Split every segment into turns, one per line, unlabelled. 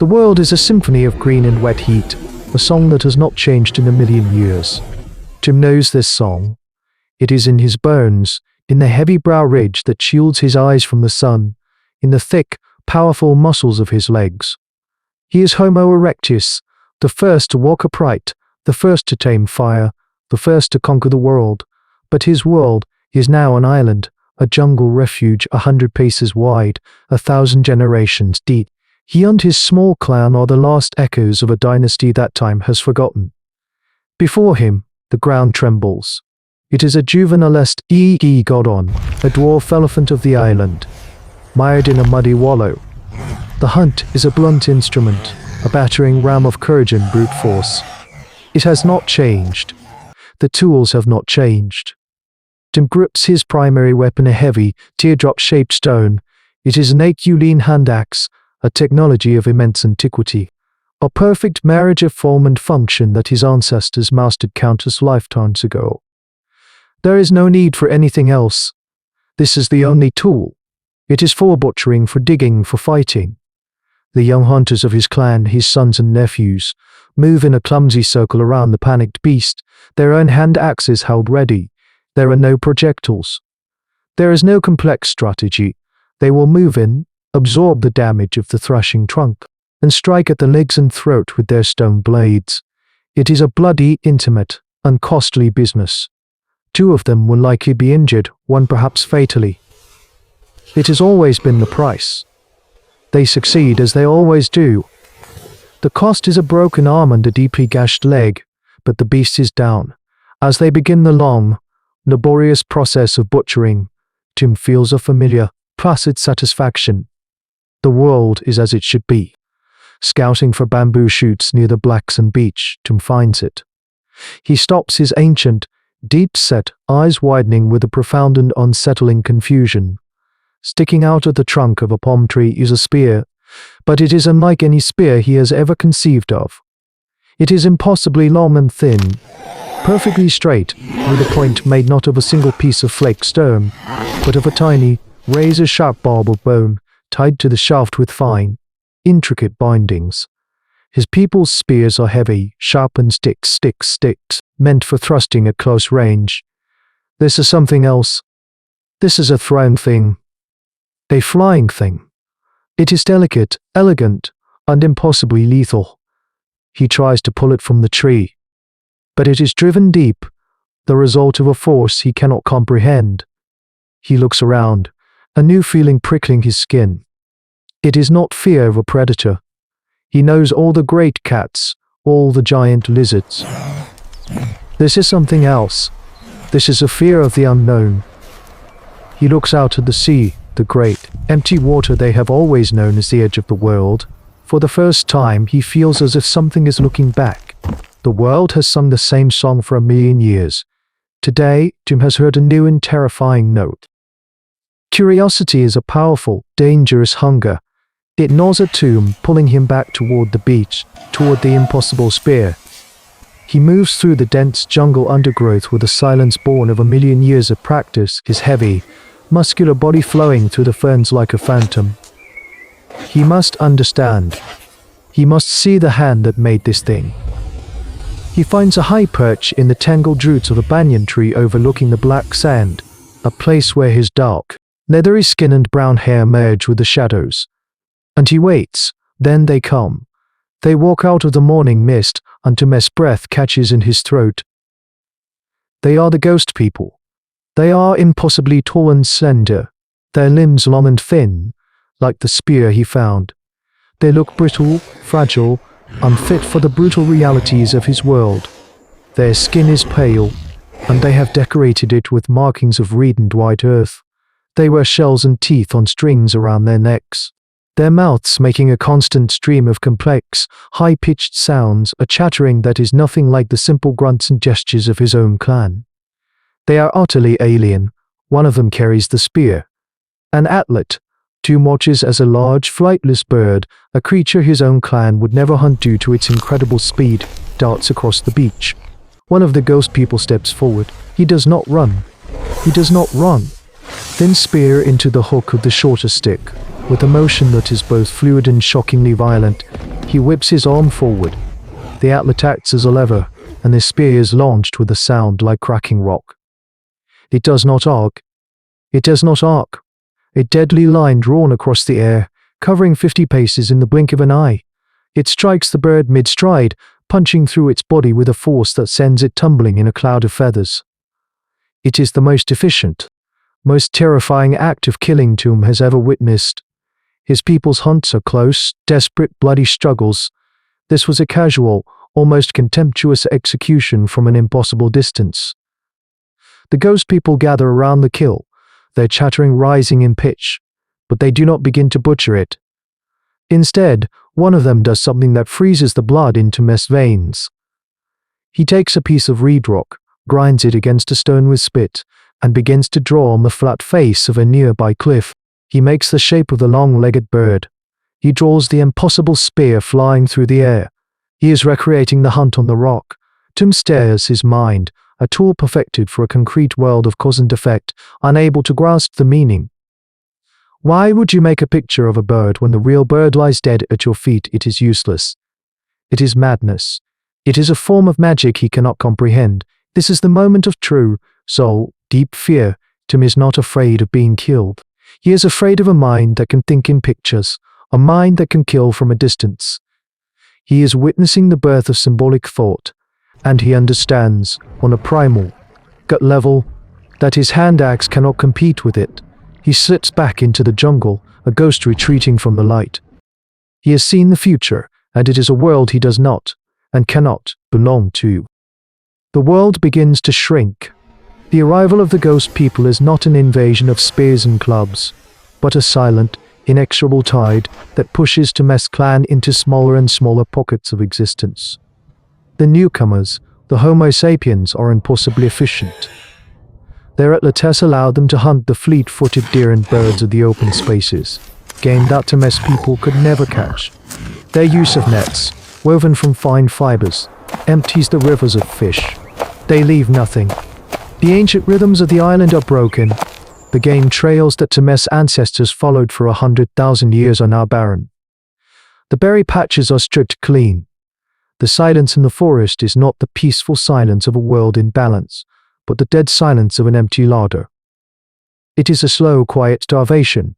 The world is a symphony of green and wet heat, a song that has not changed in a million years. Tim knows this song. It is in his bones, in the heavy brow ridge that shields his eyes from the sun, in the thick, powerful muscles of his legs. He is Homo erectus, the first to walk upright, the first to tame fire, the first to conquer the world. But his world is now an island, a jungle refuge 100 paces wide, 1,000 generations deep. He and his small clan are the last echoes of a dynasty that time has forgotten. Before him, the ground trembles. It is a juvenilest godon, a dwarf elephant of the island, mired in a muddy wallow. The hunt is a blunt instrument, a battering ram of courage and brute force. It has not changed. The tools have not changed. Tim grips his primary weapon, a heavy, teardrop-shaped stone. It is an Acheulean hand axe, a technology of immense antiquity, a perfect marriage of form and function that his ancestors mastered countless lifetimes ago. There is no need for anything else. This is the only tool. It is for butchering, for digging, for fighting. The young hunters of his clan, his sons and nephews, move in a clumsy circle around the panicked beast, their own hand axes held ready. There are no projectiles. There is no complex strategy. They will move in, absorb the damage of the thrashing trunk, and strike at the legs and throat with their stone blades. It is a bloody, intimate, and costly business. 2 of them will likely be injured, 1 perhaps fatally. It has always been the price. They succeed as they always do. The cost is a broken arm and a deeply gashed leg, but the beast is down. As they begin the long, laborious process of butchering, Tim feels a familiar, placid satisfaction. The world is as it should be. Scouting for bamboo shoots near the Blacksand beach, Tim finds it. He stops, his ancient, deep-set eyes widening with a profound and unsettling confusion. Sticking out of the trunk of a palm tree is a spear, but it is unlike any spear he has ever conceived of. It is impossibly long and thin, perfectly straight, with a point made not of a single piece of flake stone, but of a tiny, razor-sharp barb of bone, tied to the shaft with fine, intricate bindings. His people's spears are heavy, sharpened sticks, meant for thrusting at close range. This is something else. This is a thrown thing. A flying thing. It is delicate, elegant, and impossibly lethal. He tries to pull it from the tree, but it is driven deep, the result of a force he cannot comprehend. He looks around, a new feeling prickling his skin. It is not fear of a predator. He knows all the great cats, all the giant lizards. This is something else. This is a fear of the unknown. He looks out at the sea, the great, empty water they have always known as the edge of the world. For the first time, he feels as if something is looking back. The world has sung the same song for 1,000,000 years. Today, Tim has heard a new and terrifying note. Curiosity is a powerful, dangerous hunger. It gnaws at Tim, pulling him back toward the beach, toward the impossible spear. He moves through the dense jungle undergrowth with a silence born of 1,000,000 years of practice, his heavy, muscular body flowing through the ferns like a phantom. He must understand. He must see the hand that made this thing. He finds a high perch in the tangled roots of a banyan tree overlooking the black sand, a place where his dark, leathery skin and brown hair merge with the shadows. And he waits. Then they come. They walk out of the morning mist, and Tim's breath catches in his throat. They are the ghost people. They are impossibly tall and slender, their limbs long and thin, like the spear he found. They look brittle, fragile, unfit for the brutal realities of his world. Their skin is pale, and they have decorated it with markings of red and white earth. They wear shells and teeth on strings around their necks, their mouths making a constant stream of complex, high-pitched sounds, a chattering that is nothing like the simple grunts and gestures of his own clan. They are utterly alien. One of them carries the spear. An atlatl. Tim watches as a large, flightless bird, a creature his own clan would never hunt due to its incredible speed, darts across the beach. One of the ghost people steps forward. He does not run. He does not run. Then spear into the hook of the shorter stick. With a motion that is both fluid and shockingly violent, He whips his arm forward. The atlatl acts as a lever, and the spear is launched with a sound like cracking rock. It does not arc. It does not arc. A deadly line drawn across the air, covering 50 paces in the blink of an eye. It strikes the bird mid-stride, punching through its body with a force that sends it tumbling in a cloud of feathers. It is the most efficient, most terrifying act of killing Tom has ever witnessed. His people's hunts are close, desperate, bloody struggles. This was a casual, almost contemptuous execution from an impossible distance. The ghost people gather around the kill, their chattering rising in pitch, but they do not begin to butcher it. Instead, one of them does something that freezes the blood into Mess' veins. He takes a piece of reed rock, grinds it against a stone with spit, and begins to draw on the flat face of a nearby cliff. He makes the shape of the long-legged bird. He draws the impossible spear flying through the air. He is recreating the hunt on the rock. Tom stares his mind, a tool perfected for a concrete world of cause and effect, unable to grasp the meaning. Why would you make a picture of a bird when the real bird lies dead at your feet? It is useless. It is madness. It is a form of magic he cannot comprehend. This is the moment of true, soul, deep fear. Tom is not afraid of being killed. He is afraid of a mind that can think in pictures, a mind that can kill from a distance. He is witnessing the birth of symbolic thought, and he understands, on a primal, gut level, that his hand axe cannot compete with it. He slips back into the jungle, a ghost retreating from the light. He has seen the future, and it is a world he does not, and cannot, belong to. The world begins to shrink. The arrival of the ghost people is not an invasion of spears and clubs, but a silent, inexorable tide that pushes Tom's clan into smaller and smaller pockets of existence. The newcomers, the Homo sapiens, are impossibly efficient. Their atlatl allowed them to hunt the fleet-footed deer and birds of the open spaces, game that Tom's people could never catch. Their use of nets, woven from fine fibers, empties the rivers of fish. They leave nothing. The ancient rhythms of the island are broken. The game trails that Tom's ancestors followed for 100,000 years are now barren. The berry patches are stripped clean. The silence in the forest is not the peaceful silence of a world in balance, but the dead silence of an empty larder. It is a slow, quiet starvation.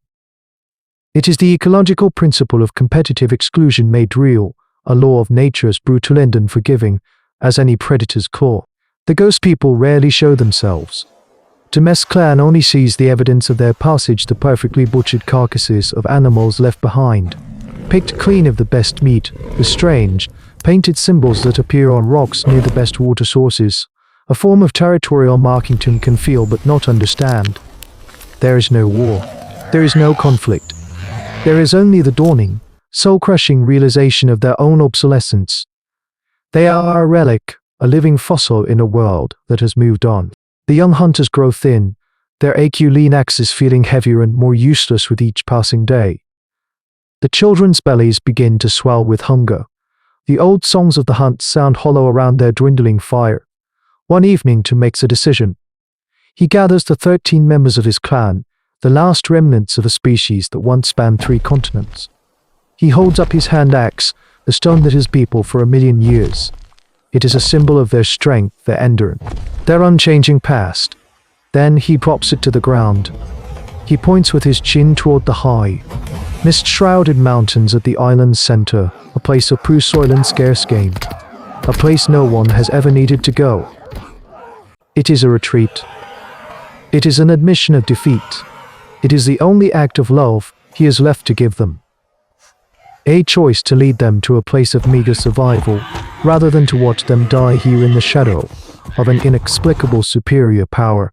It is the ecological principle of competitive exclusion made real, a law of nature as brutal and unforgiving as any predator's claw. The ghost people rarely show themselves. Tom's clan only sees the evidence of their passage, the perfectly butchered carcasses of animals left behind, picked clean of the best meat, the strange, painted symbols that appear on rocks near the best water sources, a form of territorial marking Tom can feel but not understand. There is no war. There is no conflict. There is only the dawning, soul-crushing realization of their own obsolescence. They are a relic, a living fossil in a world that has moved on. The young hunters grow thin, their Acheulean axes feeling heavier and more useless with each passing day. The children's bellies begin to swell with hunger. The old songs of the hunt sound hollow around their dwindling fire. One evening Tom makes a decision. He gathers the 13 members of his clan, the last remnants of a species that once spanned 3 continents. He holds up his hand axe, the stone that is people for 1,000,000 years. It is a symbol of their strength, their endurance, their unchanging past. Then he drops it to the ground. He points with his chin toward the high, mist-shrouded mountains at the island's center, a place of prue soil and scarce game, a place no one has ever needed to go. It is a retreat. It is an admission of defeat. It is the only act of love he has left to give them. A choice to lead them to a place of meager survival, rather than to watch them die here in the shadow of an inexplicable superior power.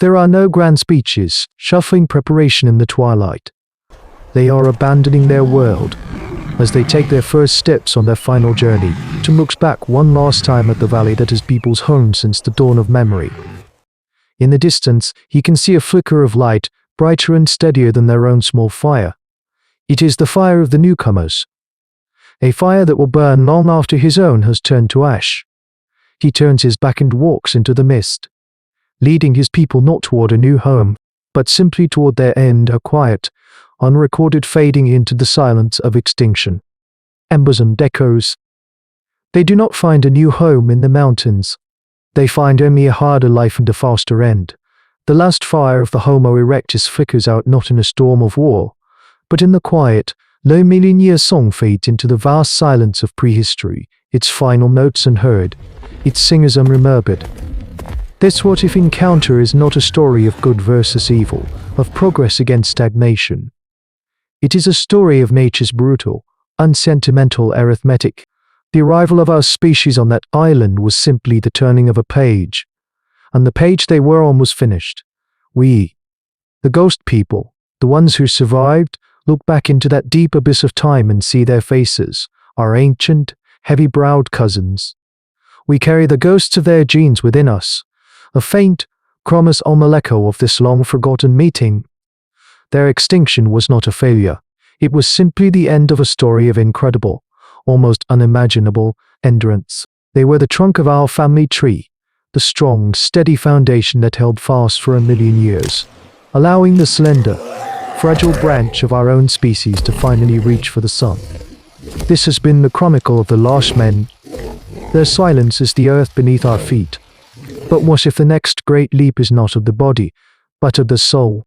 There are no grand speeches, shuffling preparation in the twilight. They are abandoning their world. As they take their first steps on their final journey, Tom looks back one last time at the valley that is people's home since the dawn of memory. In the distance, he can see a flicker of light, brighter and steadier than their own small fire. It is the fire of the newcomers. A fire that will burn long after his own has turned to ash. He turns his back and walks into the mist, leading his people not toward a new home, but simply toward their end, a quiet, unrecorded fading into the silence of extinction. embosomed echoes. They do not find a new home in the mountains. They find only a harder life and a faster end. The last fire of the Homo erectus flickers out not in a storm of war, but in the quiet, low million-year song fades into the vast silence of prehistory, its final notes unheard, its singers unremembered. This what-if encounter is not a story of good versus evil, of progress against stagnation. It is a story of nature's brutal, unsentimental arithmetic. The arrival of our species on that island was simply the turning of a page, and the page they were on was finished. We, the ghost people, the ones who survived, look back into that deep abyss of time and see their faces, our ancient, heavy-browed cousins. We carry the ghosts of their genes within us, a faint, chromosomal echo of this long-forgotten meeting. Their extinction was not a failure. It was simply the end of a story of incredible, almost unimaginable, endurance. They were the trunk of our family tree, the strong, steady foundation that held fast for 1,000,000 years, allowing the slender, fragile branch of our own species to finally reach for the sun. This has been the chronicle of the last men. Their silence is the earth beneath our feet. But what if the next great leap is not of the body, but of the soul?